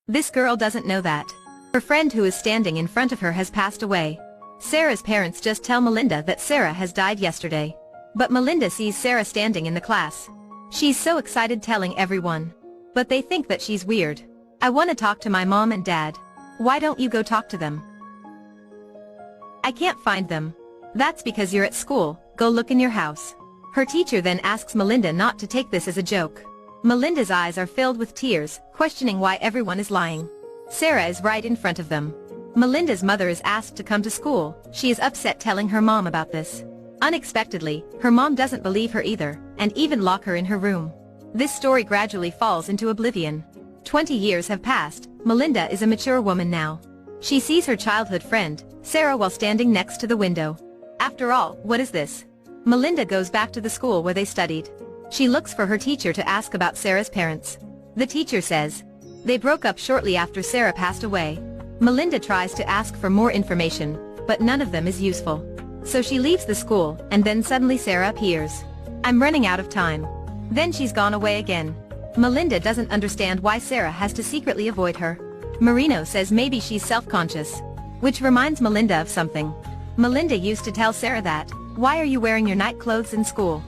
This girl doesn't know that her friend who is standing in front of her has passed away. Sarah's parents just tell Melinda that Sarah has died yesterday. But Melinda sees Sarah standing in the class. She's so excited telling everyone. But they think that she's weird. I want to talk to my mom and dad. Why don't you go talk to them? I can't find them. That's because you're at school, go look in your house. Her teacher then asks Melinda not to take this as a joke. Melinda's eyes are filled with tears, questioning why everyone is lying. Sarah is right in front of them. Melinda's mother is asked to come to school. She is upset telling her mom about this. Unexpectedly, her mom doesn't believe her either, and even lock her in her room. This story gradually falls into oblivion. 20 years have passed. Melinda is a mature woman now. She sees her childhood friend, Sarah, while standing next to the window. After all, what is this? Melinda goes back to the school where they studied. She looks for her teacher to ask about Sarah's parents. The teacher says they broke up shortly after Sarah passed away. Melinda tries to ask for more information, but none of them is useful. So she leaves the school, and then suddenly Sarah appears. I'm running out of time. Then she's gone away again. Melinda doesn't understand why Sarah has to secretly avoid her. Marino says maybe she's self-conscious. Which reminds Melinda of something. Melinda used to tell Sarah that, why are you wearing your night clothes in school?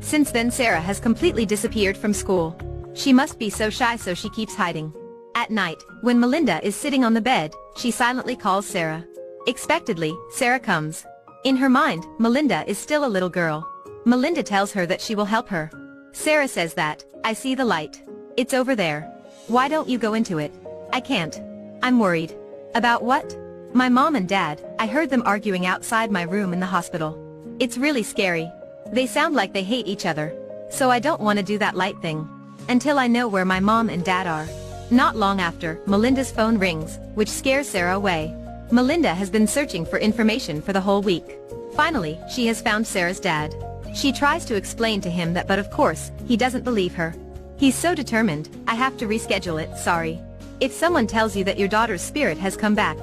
Since then Sarah has completely disappeared from school. She must be so shy, so she keeps hiding. At night, when Melinda is sitting on the bed, she silently calls Sarah. Expectedly, Sarah comes. In her mind, Melinda is still a little girl. Melinda tells her that she will help her. Sarah says that, I see the light. It's over there. Why don't you go into it? I can't. I'm worried. About what? My mom and dad, I heard them arguing outside my room in the hospital. It's really scary. They sound like they hate each other. So I don't want to do that light thing. Until I know where my mom and dad are. Not long after, Melinda's phone rings, which scares Sarah away. Melinda has been searching for information for the whole week. Finally, she has found Sarah's dad. She tries to explain to him that, but of course, he doesn't believe her. He's so determined, I have to reschedule it, sorry. If someone tells you that your daughter's spirit has come back,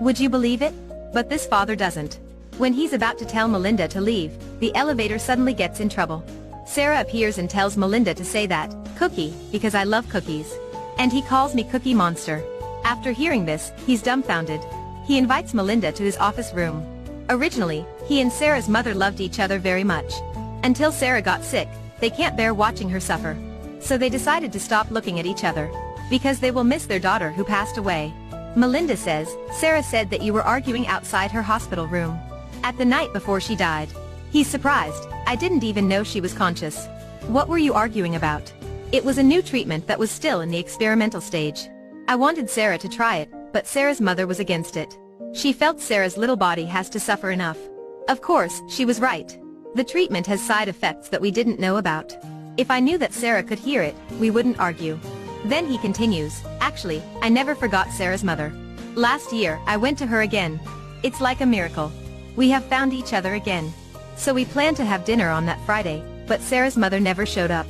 would you believe it? But this father doesn't. When he's about to tell Melinda to leave, the elevator suddenly gets in trouble. Sarah appears and tells Melinda to say that, Cookie, because I love cookies. And he calls me Cookie Monster. After hearing this, he's dumbfounded. He invites Melinda to his office room. Originally, he and Sarah's mother loved each other very much. Until Sarah got sick, they can't bear watching her suffer. So they decided to stop looking at each other. Because they will miss their daughter who passed away. Melinda says, Sarah said that you were arguing outside her hospital room. At the night before she died. He's surprised, I didn't even know she was conscious. What were you arguing about? It was a new treatment that was still in the experimental stage. I wanted Sarah to try it, but Sarah's mother was against it. She felt Sarah's little body has to suffer enough. Of course, she was right. The treatment has side effects that we didn't know about. If I knew that Sarah could hear it, we wouldn't argue. Then he continues, actually, I never forgot Sarah's mother. Last year, I went to her again. It's like a miracle. We have found each other again. So we planned to have dinner on that Friday, but Sarah's mother never showed up.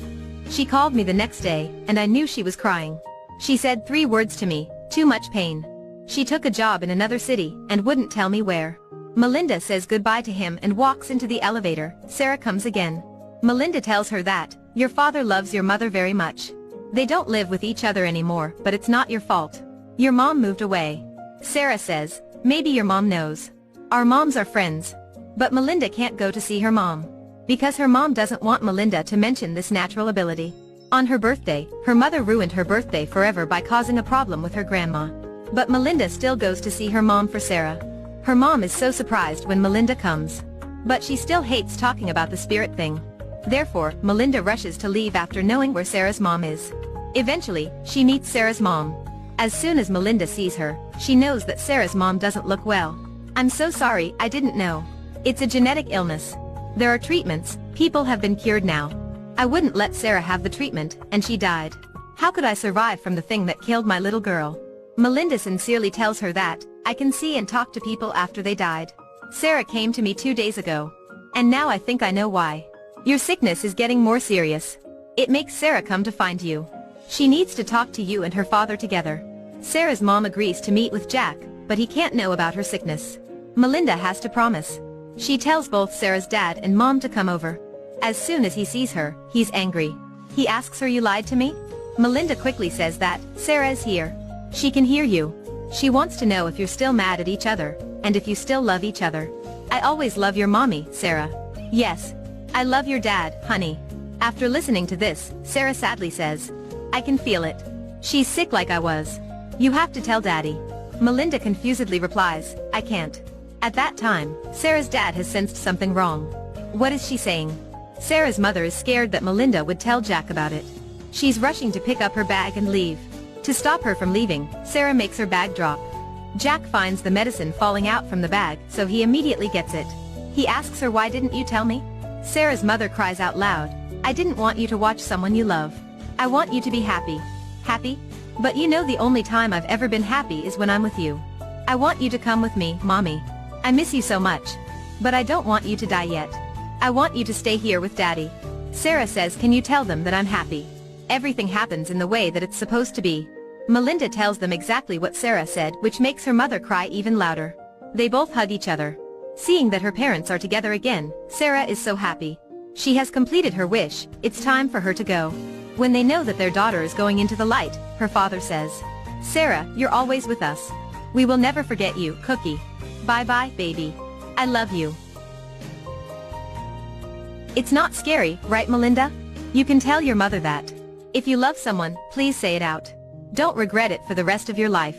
She called me the next day, and I knew she was crying. She said 3 words to me, too much pain. She took a job in another city, and wouldn't tell me where. Melinda says goodbye to him and walks into the elevator. Sarah comes again. Melinda tells her that, your father loves your mother very much. They don't live with each other anymore, but it's not your fault. Your mom moved away. Sarah says, maybe your mom knows. Our moms are friends. But Melinda can't go to see her mom. Because her mom doesn't want Melinda to mention this natural ability. On her birthday, her mother ruined her birthday forever by causing a problem with her grandma. But Melinda still goes to see her mom for Sarah. Her mom is so surprised when Melinda comes. But she still hates talking about the spirit thing. Therefore, Melinda rushes to leave after knowing where Sarah's mom is. Eventually, she meets Sarah's mom. As soon as Melinda sees her, she knows that Sarah's mom doesn't look well. I'm so sorry, I didn't know. It's a genetic illness. There are treatments, people have been cured now. I wouldn't let Sarah have the treatment, and she died. How could I survive from the thing that killed my little girl? Melinda sincerely tells her that, I can see and talk to people after they died. Sarah came to me 2 days ago. And now I think I know why. Your sickness is getting more serious. It makes Sarah come to find you. She needs to talk to you and her father together. Sarah's mom agrees to meet with Jack, but he can't know about her sickness. Melinda has to promise. She tells both Sarah's dad and mom to come over. As soon as he sees her, he's angry. He asks her, you lied to me? Melinda quickly says that Sarah is here. She can hear you. She wants to know if you're still mad at each other, and if you still love each other. I always love your mommy, Sarah. Yes. I love your dad, honey. After listening to this, Sarah sadly says, I can feel it. She's sick like I was. You have to tell Daddy. Melinda confusedly replies, I can't. At that time, Sarah's dad has sensed something wrong. What is she saying? Sarah's mother is scared that Melinda would tell Jack about it. She's rushing to pick up her bag and leave. To stop her from leaving, Sarah makes her bag drop. Jack finds the medicine falling out from the bag, so he immediately gets it. He asks her, why didn't you tell me? Sarah's mother cries out loud, I didn't want you to watch someone you love. I want you to be happy. Happy? But you know the only time I've ever been happy is when I'm with you. I want you to come with me, Mommy. I miss you so much. But I don't want you to die yet. I want you to stay here with Daddy. Sarah says, can you tell them that I'm happy? Everything happens in the way that it's supposed to be. Melinda tells them exactly what Sarah said, which makes her mother cry even louder. They both hug each other. Seeing that her parents are together again, Sarah is so happy. She has completed her wish, it's time for her to go. When they know that their daughter is going into the light, her father says, Sarah, you're always with us. We will never forget you, Cookie. Bye-bye, baby. I love you. It's not scary, right, Melinda? You can tell your mother that. If you love someone, please say it out. Don't regret it for the rest of your life.